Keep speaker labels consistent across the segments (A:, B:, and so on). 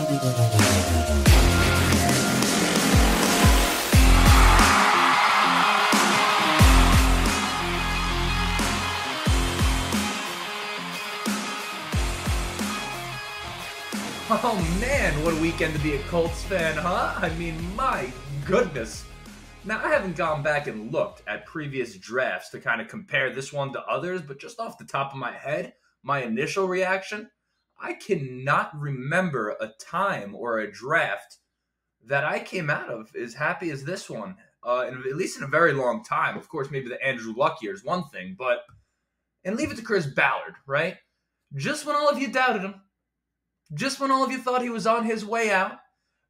A: Oh man, what a weekend to be a Colts fan, huh? I mean, my goodness. Now, I haven't gone back and looked at previous drafts to kind of compare this one to others, but just off the top of my head, my initial reaction, I cannot remember a time or a draft that I came out of as happy as this one, at least in a very long time. Of course, maybe the Andrew Luck year is one thing, and leave it to Chris Ballard, right? Just when all of you doubted him, just when all of you thought he was on his way out,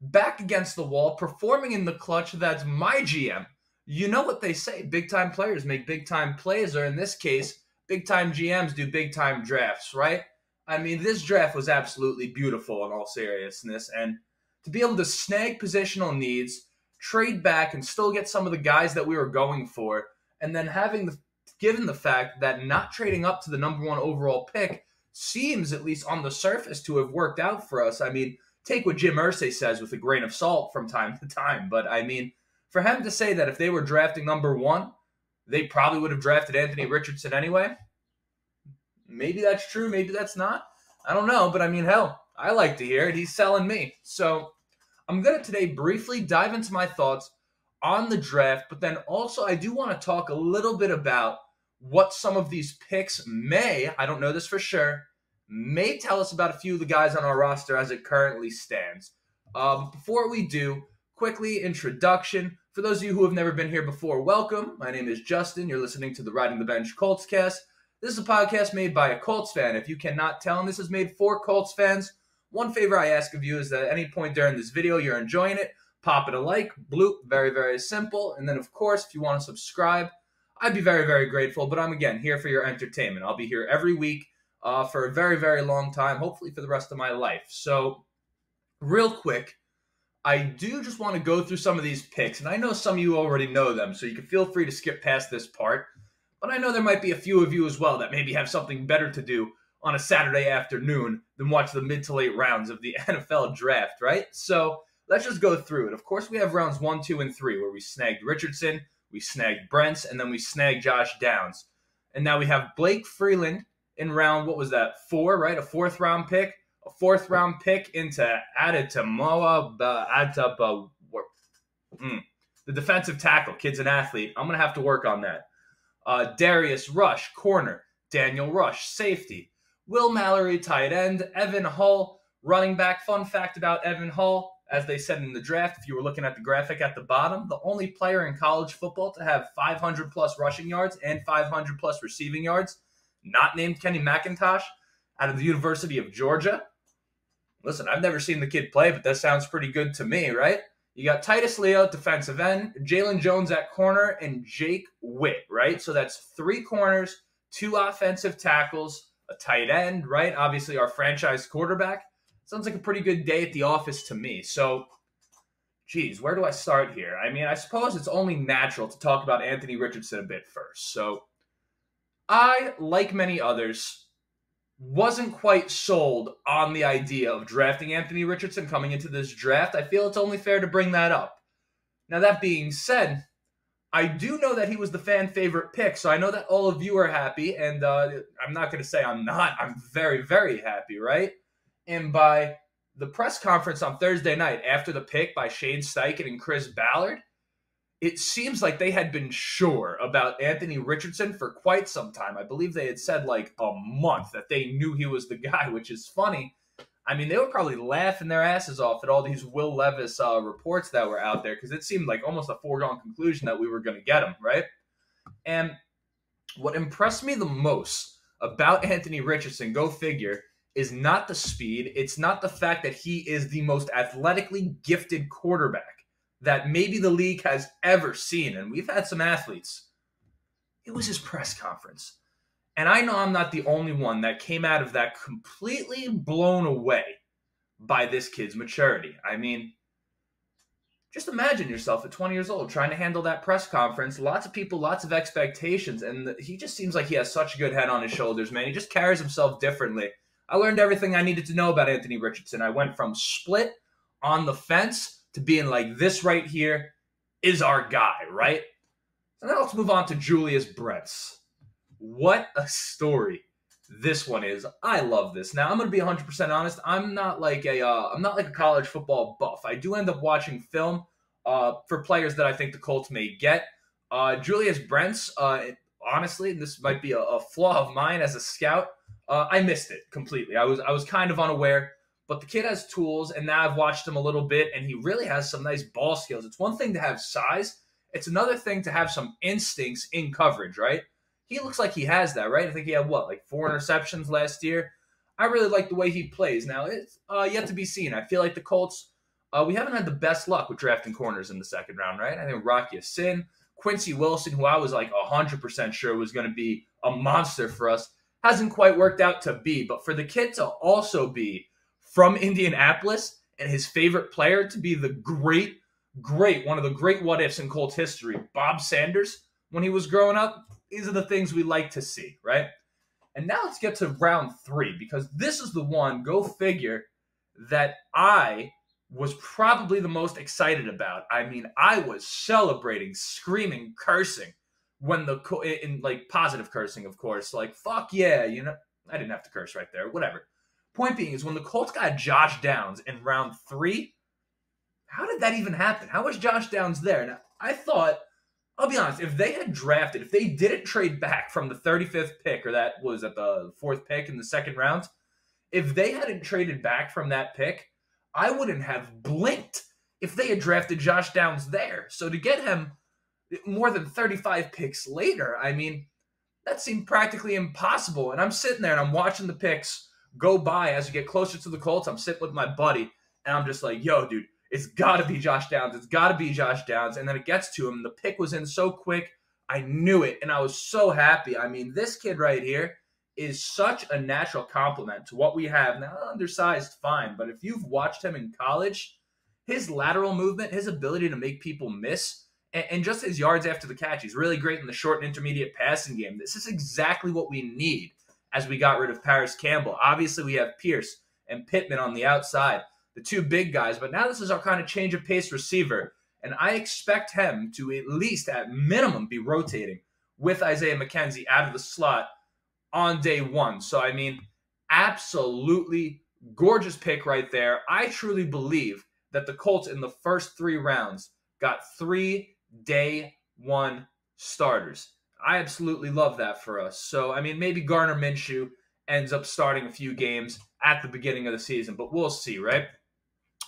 A: back against the wall, performing in the clutch, that's my GM. You know what they say, big-time players make big-time plays, or in this case, big-time GMs do big-time drafts, right? I mean, this draft was absolutely beautiful in all seriousness, and to be able to snag positional needs, trade back, and still get some of the guys that we were going for, and then given the fact that not trading up to the number one overall pick seems, at least on the surface, to have worked out for us. I mean, take what Jim Irsay says with a grain of salt from time to time. But, I mean, for him to say that if they were drafting number one, they probably would have drafted Anthony Richardson anyway. Maybe that's true. Maybe that's not. I don't know. But, I mean, hell, I like to hear it. He's selling me. So I'm going to today briefly dive into my thoughts on the draft. But then also I do want to talk a little bit about what some of these picks I don't know this for sure, may tell us about a few of the guys on our roster as it currently stands. Before we do, quickly, introduction. For those of you who have never been here before, welcome. My name is Justin. You're listening to the Riding the Bench Colts cast. This is a podcast made by a Colts fan. If you cannot tell, and this is made for Colts fans, one favor I ask of you is that at any point during this video you're enjoying it, pop it a like, bloop, very, very simple. And then, of course, if you want to subscribe, I'd be very, very grateful, but I'm, again, here for your entertainment. I'll be here every week for a very, very long time, hopefully for the rest of my life. So, real quick, I do just want to go through some of these picks, and I know some of you already know them, so you can feel free to skip past this part, but I know there might be a few of you as well that maybe have something better to do on a Saturday afternoon than watch the mid to late rounds of the NFL draft, right? So, let's just go through it. Of course, we have rounds 1, 2, and 3, where we snagged Richardson, we snagged Brents, and then we snagged Josh Downs. And now we have Blake Freeland in round, 4, right? A fourth-round pick. A fourth-round pick added to Moa, the defensive tackle. Kid's an athlete. I'm going to have to work on that. Darius Rush, corner. Daniel Rush, safety. Will Mallory, tight end. Evan Hull, running back. Fun fact about Evan Hull, as they said in the draft, if you were looking at the graphic at the bottom, the only player in college football to have 500-plus rushing yards and 500-plus receiving yards, not named Kenny McIntosh, out of the University of Georgia. Listen, I've never seen the kid play, but that sounds pretty good to me, right? You got Titus Leo, defensive end, Jalen Jones at corner, and Jake Witt, right? So that's 3 corners, 2 offensive tackles, a tight end, right? Obviously, our franchise quarterback. Sounds like a pretty good day at the office to me. So, geez, where do I start here? I mean, I suppose it's only natural to talk about Anthony Richardson a bit first. So, I, like many others, wasn't quite sold on the idea of drafting Anthony Richardson coming into this draft. I feel it's only fair to bring that up. Now, that being said, I do know that he was the fan favorite pick, so I know that all of you are happy, and I'm not going to say I'm not. I'm very, very happy, right? And by the press conference on Thursday night after the pick by Shane Steichen and Chris Ballard, it seems like they had been sure about Anthony Richardson for quite some time. I believe they had said like a month that they knew he was the guy, which is funny. I mean, they were probably laughing their asses off at all these Will Levis reports that were out there because it seemed like almost a foregone conclusion that we were going to get him, right? And what impressed me the most about Anthony Richardson, go figure, is not the speed. It's not the fact that he is the most athletically gifted quarterback that maybe the league has ever seen. And we've had some athletes. It was his press conference. And I know I'm not the only one that came out of that completely blown away by this kid's maturity. I mean, just imagine yourself at 20 years old trying to handle that press conference. Lots of people, lots of expectations. And he just seems like he has such a good head on his shoulders, man. He just carries himself differently. I learned everything I needed to know about Anthony Richardson. I went from split on the fence to being like, this right here is our guy, right? So now let's move on to Julius Brents. What a story this one is. I love this. Now I'm going to be 100% honest. I'm not like a college football buff. I do end up watching film for players that I think the Colts may get. Julius Brents, honestly, this might be a flaw of mine as a scout. I missed it completely. I was kind of unaware, but the kid has tools, and now I've watched him a little bit, and he really has some nice ball skills. It's one thing to have size. It's another thing to have some instincts in coverage, right? He looks like he has that, right? I think he had, 4 interceptions last year? I really like the way he plays. Now, it's yet to be seen. I feel like the Colts, we haven't had the best luck with drafting corners in the second round, right? I think Rocky Sin, Quincy Wilson, who I was 100% sure was going to be a monster for us, hasn't quite worked out to be. But for the kid to also be from Indianapolis and his favorite player to be the great, one of the great what-ifs in Colts history, Bob Sanders, when he was growing up, these are the things we like to see, right? And now let's get to round 3, because this is the one, go figure, that I was probably the most excited about. I mean, I was celebrating, screaming, cursing when positive cursing, of course. Fuck yeah, I didn't have to curse right there, whatever. Point being is when the Colts got Josh Downs in round 3, how did that even happen? How was Josh Downs there? Now, I thought, I'll be honest, if they didn't trade back from the 35th pick, or that was at the 4th pick in the second round, if they hadn't traded back from that pick, I wouldn't have blinked if they had drafted Josh Downs there. So to get him more than 35 picks later, I mean, that seemed practically impossible. And I'm sitting there and I'm watching the picks go by as we get closer to the Colts. I'm sitting with my buddy and I'm just like, yo, dude, it's got to be Josh Downs. It's got to be Josh Downs. And then it gets to him. The pick was in so quick. I knew it. And I was so happy. I mean, this kid right here is such a natural complement to what we have. Now, undersized, fine. But if you've watched him in college, his lateral movement, his ability to make people miss, and just his yards after the catch, he's really great in the short and intermediate passing game. This is exactly what we need as we got rid of Paris Campbell. Obviously, we have Pierce and Pittman on the outside, the two big guys. But now this is our kind of change of pace receiver. And I expect him to at least, at minimum, be rotating with Isaiah McKenzie out of the slot on day 1. So, I mean, absolutely gorgeous pick right there. I truly believe that the Colts in the first 3 rounds got 3 day 1 starters. I absolutely love that for us. So, I mean, maybe Gardner Minshew ends up starting a few games at the beginning of the season, but we'll see, right?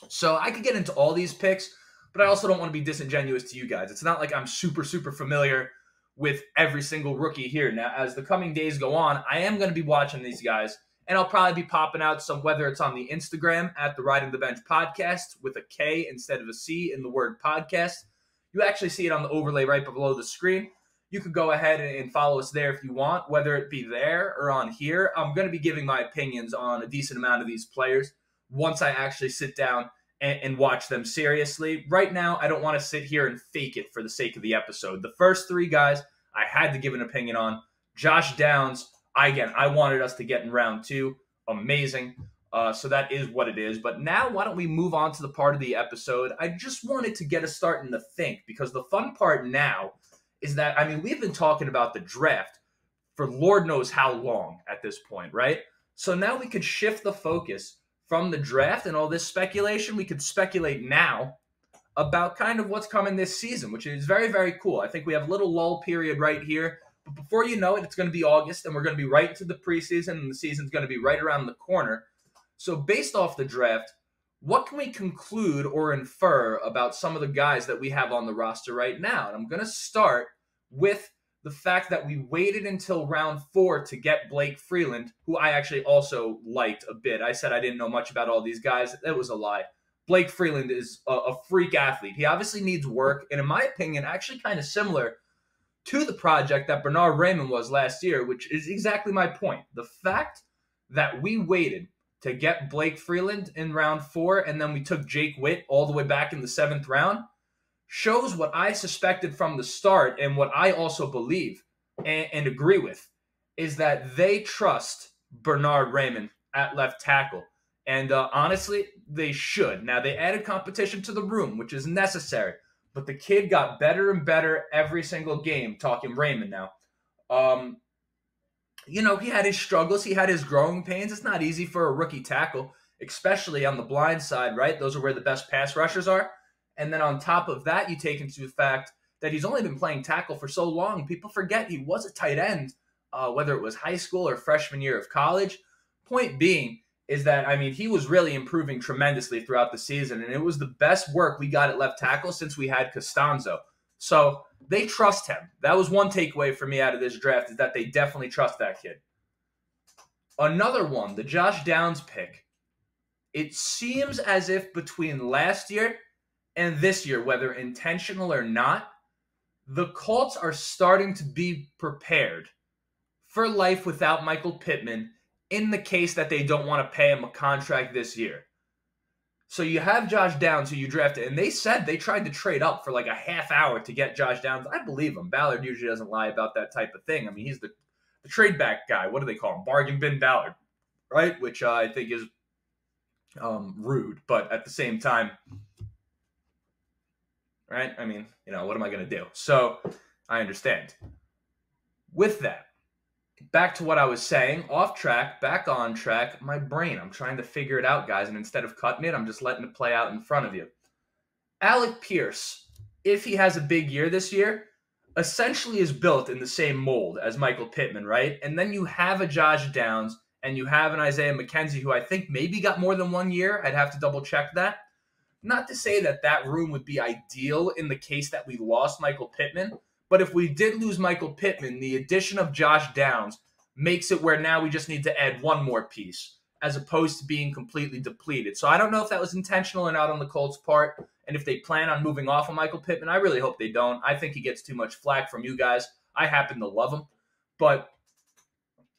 A: So I could get into all these picks, but I also don't want to be disingenuous to you guys. It's not like I'm super, super familiar with every single rookie here. Now, as the coming days go on, I am going to be watching these guys, and I'll probably be popping out some, whether it's on the Instagram at the Riding the Bench podcast with a K instead of a C in the word podcast. You actually see it on the overlay right below the screen. You could go ahead and follow us there if you want, whether it be there or on here. I'm going to be giving my opinions on a decent amount of these players once I actually sit down and watch them seriously. Right now, I don't want to sit here and fake it for the sake of the episode. The first 3 guys I had to give an opinion on. Josh Downs, I wanted us to get in round 2. Amazing. So that is what it is. But now, why don't we move on to the part of the episode? I just wanted to get us starting to think, because the fun part now is that, I mean, we've been talking about the draft for Lord knows how long at this point, right? So now we could shift the focus from the draft and all this speculation. We could speculate now about kind of what's coming this season, which is very, very cool. I think we have a little lull period right here. But before you know it, it's going to be August, and we're going to be right into the preseason, and the season's going to be right around the corner. So based off the draft, what can we conclude or infer about some of the guys that we have on the roster right now? And I'm going to start with the fact that we waited until round 4 to get Blake Freeland, who I actually also liked a bit. I said I didn't know much about all these guys. That was a lie. Blake Freeland is a freak athlete. He obviously needs work, and in my opinion, actually kind of similar to the project that Bernard Raymond was last year, which is exactly my point. The fact that we waited to get Blake Freeland in round 4, and then we took Jake Witt all the way back in the 7th round, shows what I suspected from the start, and what I also believe and agree with, is that they trust Bernard Raymond at left tackle. And honestly, they should. Now, they added competition to the room, which is necessary. But the kid got better and better every single game, talking Raymond now. He had his struggles. He had his growing pains. It's not easy for a rookie tackle, especially on the blind side, right? Those are where the best pass rushers are. And then on top of that, you take into the fact that he's only been playing tackle for so long. People forget he was a tight end, whether it was high school or freshman year of college. Point being is that, he was really improving tremendously throughout the season, and it was the best work we got at left tackle since we had Costanzo. So they trust him. That was one takeaway for me out of this draft, is that they definitely trust that kid. Another one, the Josh Downs pick. It seems as if between last year and this year, whether intentional or not, the Colts are starting to be prepared for life without Michael Pittman in the case that they don't want to pay him a contract this year. So you have Josh Downs, who you drafted, and they said they tried to trade up for like a half hour to get Josh Downs. I believe him. Ballard usually doesn't lie about that type of thing. He's the trade back guy. What do they call him? Bargain bin Ballard, right? Which I think is rude, but at the same time, right? What am I going to do? So I understand. With that, back to what I was saying, off track, back on track, my brain, I'm trying to figure it out, guys, and instead of cutting it, I'm just letting it play out in front of you. Alec Pierce, if he has a big year this year, essentially is built in the same mold as Michael Pittman, right? And then you have a Josh Downs, and you have an Isaiah McKenzie, who I think maybe got more than 1 year. I'd have to double check that. Not to say that that room would be ideal in the case that we lost Michael Pittman, but if we did lose Michael Pittman, the addition of Josh Downs makes it where now we just need to add one more piece, as opposed to being completely depleted. So I don't know if that was intentional or not on the Colts' part, and if they plan on moving off of Michael Pittman. I really hope they don't. I think he gets too much flack from you guys. I happen to love him. But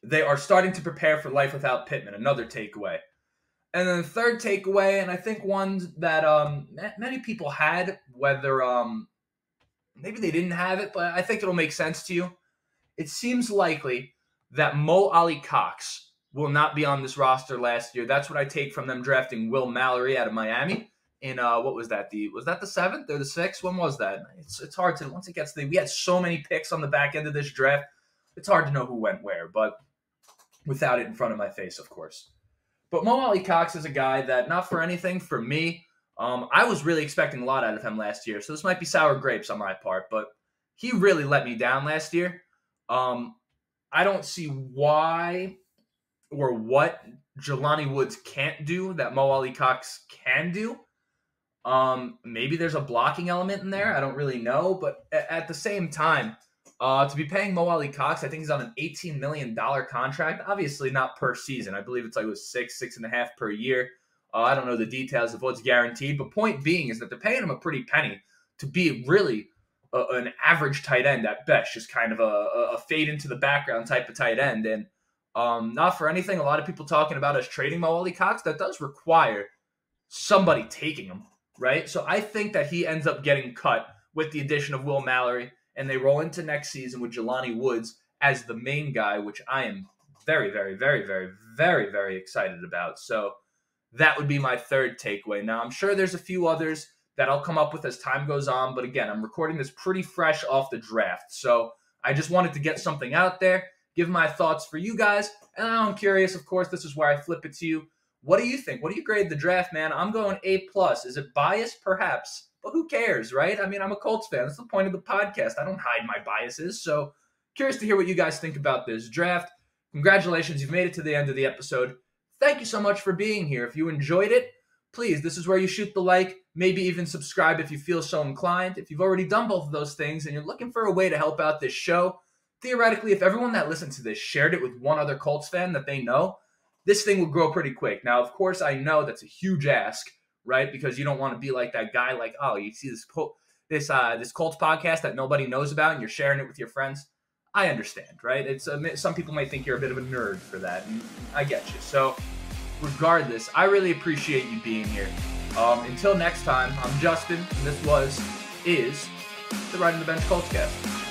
A: they are starting to prepare for life without Pittman, another takeaway. And then the third takeaway, and I think one that many people had, whether maybe they didn't have it, but I think it'll make sense to you. It seems likely that Mo Alley-Cox will not be on this roster last year. That's what I take from them drafting Will Mallory out of Miami in, what was that? Was that the 7th or the 6th? When was that? It's hard to, once it gets to we had so many picks on the back end of this draft. It's hard to know who went where, but without it in front of my face, of course. But Mo Alley-Cox is a guy that, not for anything, for me, I was really expecting a lot out of him last year, so this might be sour grapes on my part, but he really let me down last year. I don't see why or what Jelani Woods can't do that Mo Alley-Cox can do. Maybe there's a blocking element in there. I don't really know, but at the same time, to be paying Mo Alley-Cox, I think he's on an $18 million contract. Obviously not per season. I believe it's like six and a half per year. I don't know the details of what's guaranteed, but point being is that they're paying him a pretty penny to be really an average tight end at best, just kind of a fade into the background type of tight end. And not for anything, a lot of people talking about us trading Mo Alley-Cox, that does require somebody taking him, right? So I think that he ends up getting cut with the addition of Will Mallory, and they roll into next season with Jelani Woods as the main guy, which I am very, very, very, very, very, very excited about. So that would be my third takeaway. Now, I'm sure there's a few others that I'll come up with as time goes on, but again, I'm recording this pretty fresh off the draft. So I just wanted to get something out there, give my thoughts for you guys, and I'm curious, of course, this is where I flip it to you. What do you think? What do you grade the draft, man? I'm going A+. Is it biased? Perhaps. But who cares, right? I'm a Colts fan. That's the point of the podcast. I don't hide my biases. So curious to hear what you guys think about this draft. Congratulations. You've made it to the end of the episode. Thank you so much for being here. If you enjoyed it, please, this is where you shoot the like, maybe even subscribe if you feel so inclined. If you've already done both of those things and you're looking for a way to help out this show, theoretically, if everyone that listened to this shared it with one other Colts fan that they know, this thing will grow pretty quick. Now, of course, I know that's a huge ask, right? Because you don't want to be like that guy, like, oh, you see this Colts podcast that nobody knows about and you're sharing it with your friends. I understand, right? It's some people might think you're a bit of a nerd for that, and I get you. So regardless, I really appreciate you being here. Until next time, I'm Justin, and this is the Riding the Bench Colts Cast.